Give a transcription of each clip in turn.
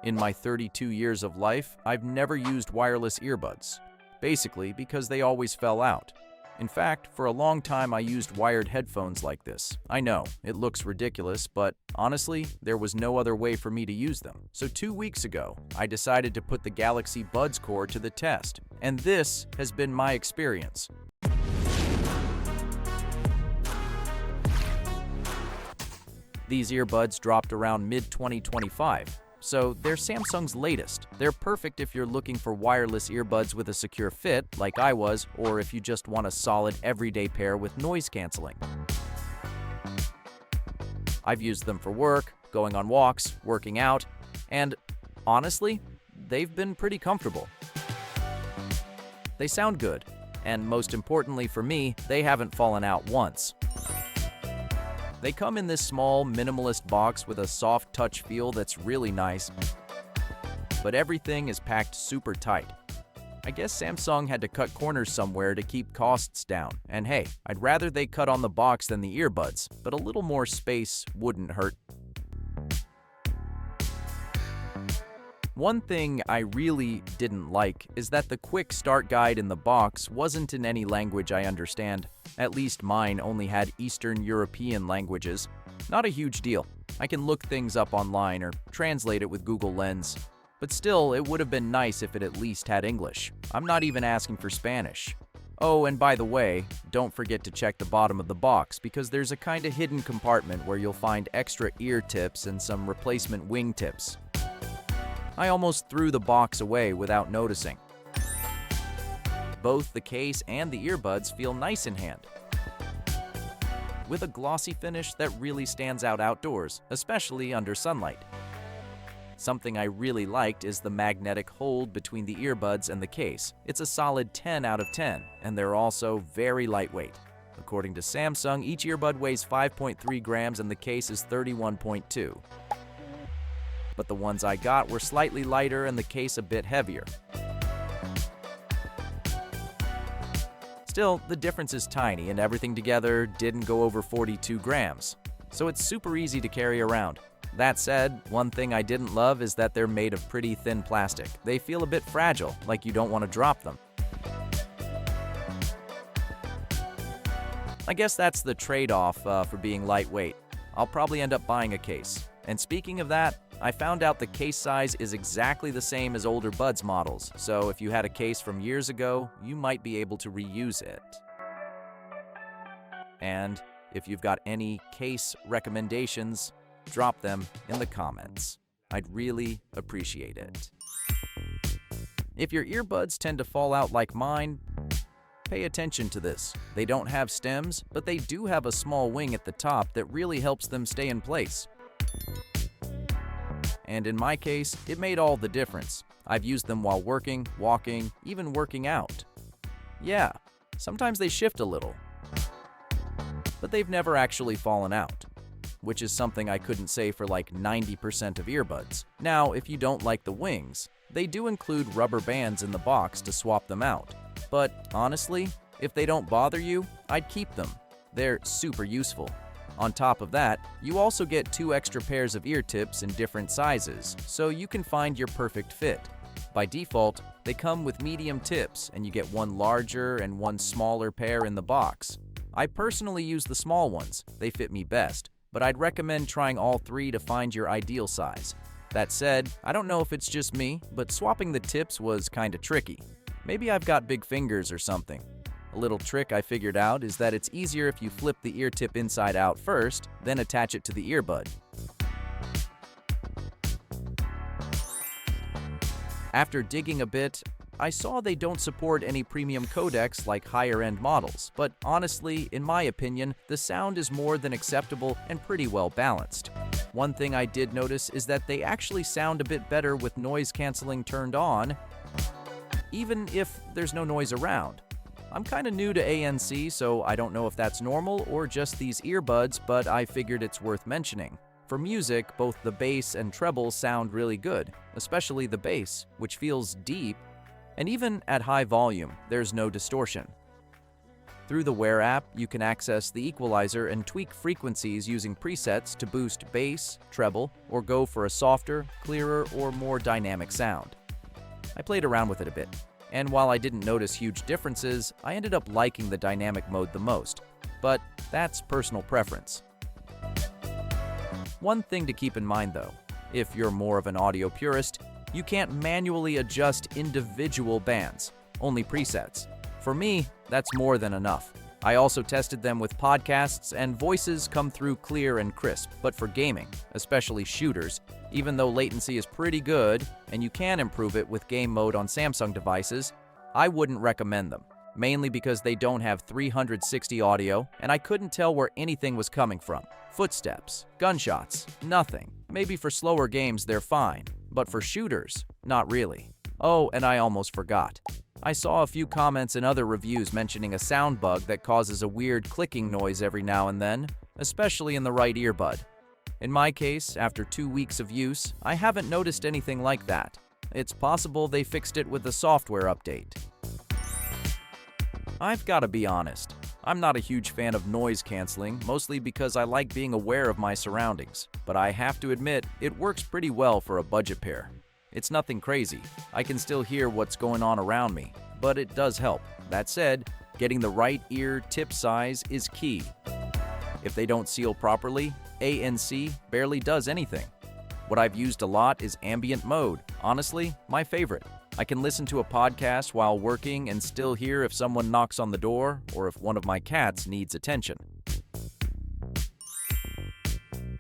In my 32 years of life, I've never used wireless earbuds, basically because they always fell out. In fact, for a long time I used wired headphones like this. I know, it looks ridiculous, but honestly, there was no other way for me to use them. So 2 weeks ago, I decided to put the Galaxy Buds Core to the test, and this has been my experience. These earbuds dropped around mid-2025, so they're Samsung's latest. They're perfect if you're looking for wireless earbuds with a secure fit, like I was, or if you just want a solid everyday pair with noise canceling. I've used them for work, going on walks, working out, and honestly, they've been pretty comfortable. They sound good, and most importantly for me, they haven't fallen out once. They come in this small, minimalist box with a soft touch feel that's really nice, but everything is packed super tight. I guess Samsung had to cut corners somewhere to keep costs down, and hey, I'd rather they cut on the box than the earbuds, but a little more space wouldn't hurt. One thing I really didn't like is that the quick start guide in the box wasn't in any language I understand. At least mine only had Eastern European languages. Not a huge deal. I can look things up online or translate it with Google Lens. But still, it would have been nice if it at least had English. I'm not even asking for Spanish. Oh, and by the way, don't forget to check the bottom of the box because there's a kind of hidden compartment where you'll find extra ear tips and some replacement wing tips. I almost threw the box away without noticing. Both the case and the earbuds feel nice in hand, with a glossy finish that really stands out outdoors, especially under sunlight. Something I really liked is the magnetic hold between the earbuds and the case. It's a solid 10 out of 10, and they're also very lightweight. According to Samsung, each earbud weighs 5.3 grams and the case is 31.2. But the ones I got were slightly lighter and the case a bit heavier. Still, the difference is tiny and everything together didn't go over 42 grams, so it's super easy to carry around. That said, one thing I didn't love is that they're made of pretty thin plastic. They feel a bit fragile, like you don't want to drop them. I guess that's the trade-off for being lightweight. I'll probably end up buying a case. And speaking of that, I found out the case size is exactly the same as older Buds models, so if you had a case from years ago, you might be able to reuse it. And if you've got any case recommendations, drop them in the comments. I'd really appreciate it. If your earbuds tend to fall out like mine, pay attention to this. They don't have stems, but they do have a small wing at the top that really helps them stay in place. And in my case, it made all the difference. I've used them while working, walking, even working out. Yeah, sometimes they shift a little, but they've never actually fallen out, which is something I couldn't say for like 90% of earbuds. Now, if you don't like the wings, they do include rubber bands in the box to swap them out. But honestly, if they don't bother you, I'd keep them. They're super useful. On top of that, you also get 2 extra pairs of ear tips in different sizes, so you can find your perfect fit. By default, they come with medium tips, and you get one larger and one smaller pair in the box. I personally use the small ones. They fit me best, but I'd recommend trying all 3 to find your ideal size. That said, I don't know if it's just me, but swapping the tips was kinda tricky. Maybe I've got big fingers or something. A little trick I figured out is that it's easier if you flip the ear tip inside out first, then attach it to the earbud. After digging a bit, I saw they don't support any premium codecs like higher-end models, but honestly, in my opinion, the sound is more than acceptable and pretty well balanced. One thing I did notice is that they actually sound a bit better with noise canceling turned on, even if there's no noise around. I'm kinda new to ANC, so I don't know if that's normal or just these earbuds, but I figured it's worth mentioning. For music, both the bass and treble sound really good, especially the bass, which feels deep, and even at high volume, there's no distortion. Through the Wear app, you can access the equalizer and tweak frequencies using presets to boost bass, treble, or go for a softer, clearer, or more dynamic sound. I played around with it a bit, and while I didn't notice huge differences, I ended up liking the dynamic mode the most. But that's personal preference. One thing to keep in mind though, if you're more of an audio purist, you can't manually adjust individual bands, only presets. For me, that's more than enough. I also tested them with podcasts, and voices come through clear and crisp. But for gaming, especially shooters, even though latency is pretty good and you can improve it with game mode on Samsung devices, I wouldn't recommend them. Mainly because they don't have 360 audio, and I couldn't tell where anything was coming from. Footsteps, gunshots, nothing. Maybe for slower games they're fine, but for shooters, not really. Oh, and I almost forgot. I saw a few comments in other reviews mentioning a sound bug that causes a weird clicking noise every now and then, especially in the right earbud. In my case, after 2 weeks of use, I haven't noticed anything like that. It's possible they fixed it with a software update. I've got to be honest, I'm not a huge fan of noise canceling, mostly because I like being aware of my surroundings, but I have to admit, it works pretty well for a budget pair. It's nothing crazy, I can still hear what's going on around me, but it does help. That said, getting the right ear tip size is key. If they don't seal properly, ANC barely does anything. What I've used a lot is ambient mode, honestly, my favorite. I can listen to a podcast while working and still hear if someone knocks on the door or if one of my cats needs attention.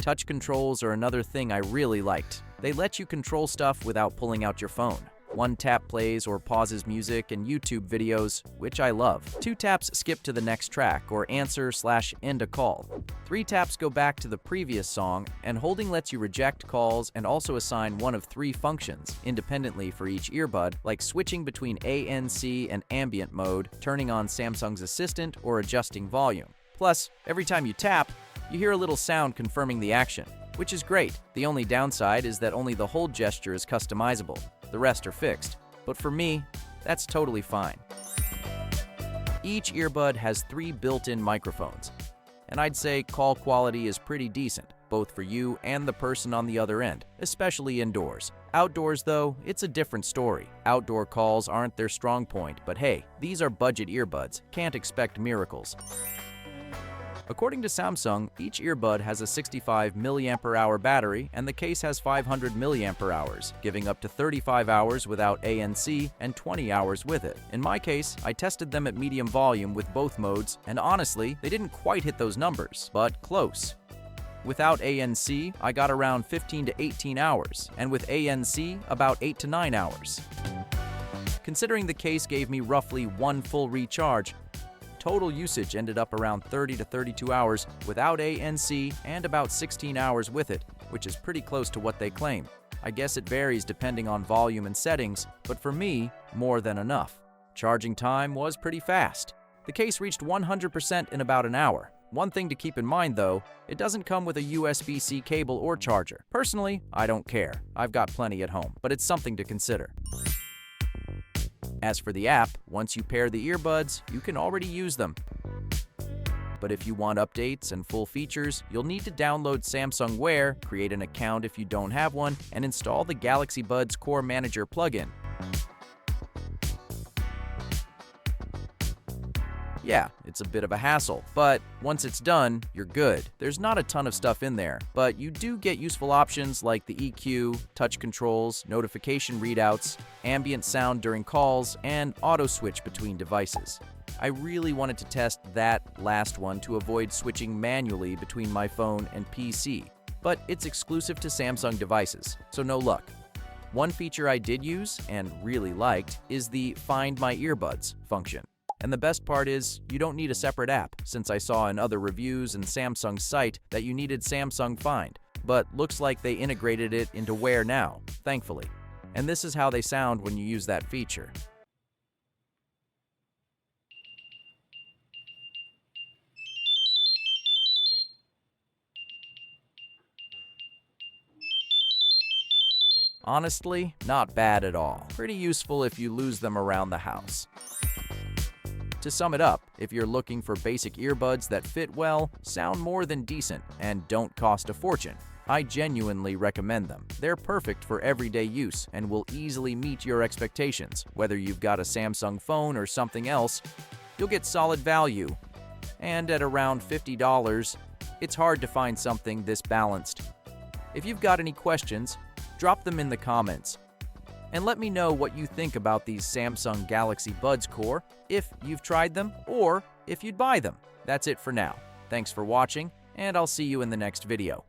Touch controls are another thing I really liked. They let you control stuff without pulling out your phone. 1 tap plays or pauses music and YouTube videos, which I love. 2 taps skip to the next track or answer/end a call. 3 taps go back to the previous song, and holding lets you reject calls and also assign one of 3 functions independently for each earbud, like switching between ANC and ambient mode, turning on Samsung's Assistant, or adjusting volume. Plus, every time you tap, you hear a little sound confirming the action, which is great. The only downside is that only the hold gesture is customizable. The rest are fixed, but for me, that's totally fine. Each earbud has 3 built-in microphones, and I'd say call quality is pretty decent, both for you and the person on the other end, especially indoors. Outdoors, though, it's a different story. Outdoor calls aren't their strong point, but hey, these are budget earbuds, can't expect miracles. According to Samsung, each earbud has a 65 mAh battery, and the case has 500 mAh, giving up to 35 hours without ANC and 20 hours with it. In my case, I tested them at medium volume with both modes, and honestly, they didn't quite hit those numbers, but close. Without ANC, I got around 15 to 18 hours, and with ANC, about 8 to 9 hours. Considering the case gave me roughly 1 full recharge, total usage ended up around 30 to 32 hours without ANC and about 16 hours with it, which is pretty close to what they claim. I guess it varies depending on volume and settings, but for me, more than enough. Charging time was pretty fast. The case reached 100% in about an hour. One thing to keep in mind though, it doesn't come with a USB-C cable or charger. Personally, I don't care. I've got plenty at home, but it's something to consider. As for the app, once you pair the earbuds, you can already use them. But if you want updates and full features, you'll need to download Samsung Wear, create an account if you don't have one, and install the Galaxy Buds Core Manager plugin. Yeah, it's a bit of a hassle, but once it's done, you're good. There's not a ton of stuff in there, but you do get useful options like the EQ, touch controls, notification readouts, ambient sound during calls, and auto switch between devices. I really wanted to test that last one to avoid switching manually between my phone and PC, but it's exclusive to Samsung devices, so no luck. One feature I did use, and really liked, is the Find My Earbuds function. And the best part is, you don't need a separate app, since I saw in other reviews and Samsung's site that you needed Samsung Find, but looks like they integrated it into Wear now, thankfully. And this is how they sound when you use that feature. Honestly, not bad at all. Pretty useful if you lose them around the house. To sum it up, if you're looking for basic earbuds that fit well, sound more than decent, and don't cost a fortune, I genuinely recommend them. They're perfect for everyday use and will easily meet your expectations. Whether you've got a Samsung phone or something else, you'll get solid value. And at around $50, it's hard to find something this balanced. If you've got any questions, drop them in the comments. And let me know what you think about these Samsung Galaxy Buds Core, if you've tried them, or if you'd buy them. That's it for now. Thanks for watching, and I'll see you in the next video.